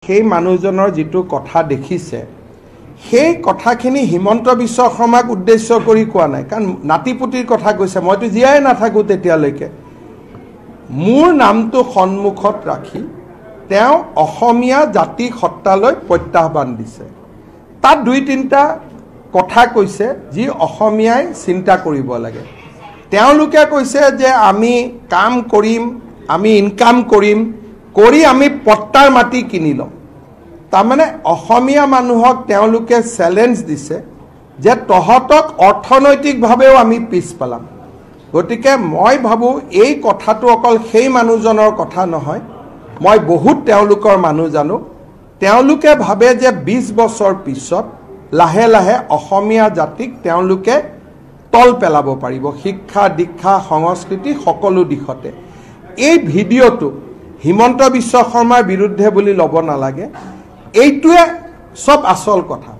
সেই মানুহজনৰ যেটো কথা দেখিছে সেই কথাখিনি হিমন্ত বিশ্ব শৰ্মাক উদ্দেশ্য কৰি কোৱা নাই কাৰণ নাতিপুতিৰ কথা কৈছে মইতো জিয়াই নাথাকো তেতিয়ালৈকে মোৰ নামটো সন্মুখত ৰাখি তেওঁ অসমীয়া জাতি সত্তালৈ প্ৰত্যাহ্বান দিছে তাত দুই তিনটা কথা কৈছে যি অসমীয়াই চিন্তা কৰিব লাগে তেওঁলোকে কৈছে যে আমি কাম কৰিম আমি ইনকাম কৰিম কৰি আমি পট্টাৰ মাটি কিনি লম তাৰমানে অসমীয়া মানুহক তেওঁলোকে চ্যালেঞ্জ দিছে যে তহতক অৰ্থনৈতিকভাৱেও আমি পিছ পেলাম গতিকে মই ভাবো এই কথাটো অকল সেই মানুহজনৰ কথা নহয় মই বহুত তেওঁলোকৰ মানুহ জানো তেওঁলোকে ভাবে যে 20 বছৰ পিছত লাহে লাহে অসমীয়া জাতিক তেওঁলোকে তল পেলাব পাৰিব শিক্ষা দীক্ষা সংস্কৃতি সকলো দিশতে এই ভিডিঅটো হিমন্ত বিশ্ব শৰ্মাৰ বিৰুদ্ধে বুলি লব নালাগে এইটোৱে সব আসল কথা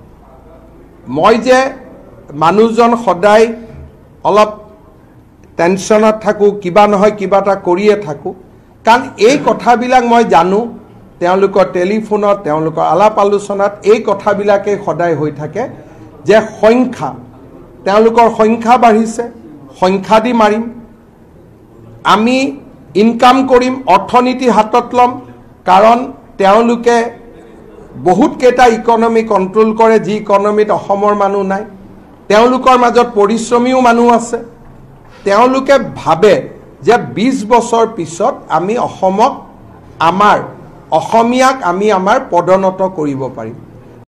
মই যে মানুহজন সদায় অলপ টেনশনত থাকো কিবা নহয় কিবাটা কৰিয়ে থাকো কাৰণ এই কথাবিলাক মই জানো তেওঁলোকৰ টেলিফোনত তেওঁলোকৰ আলাপ আলোচনাত এই কথাবিলাকে সদায় হৈ থাকে যে সংখ্যা তেওঁলোকৰ সংখ্যা বাঢ়িছে সংখ্যা দি মাৰিম আমি ইনকাম কৰিম অৰ্থনীতি হাতত লম কাৰণ তেওঁলোকে বহুত কেটা ইকোনমি কন্ট্ৰোল কৰে যি ইকোনমিত অসমৰ মানুহ নাই তেওঁলোকৰ মাজত পৰিশ্ৰমীও মানুহ আছে তেওঁলোকে ভাবে যে 20 বছৰ পিছত আমি অসমক আমাৰ অসমীয়াক আমি আমাৰ পদোন্নত কৰিব পাৰিম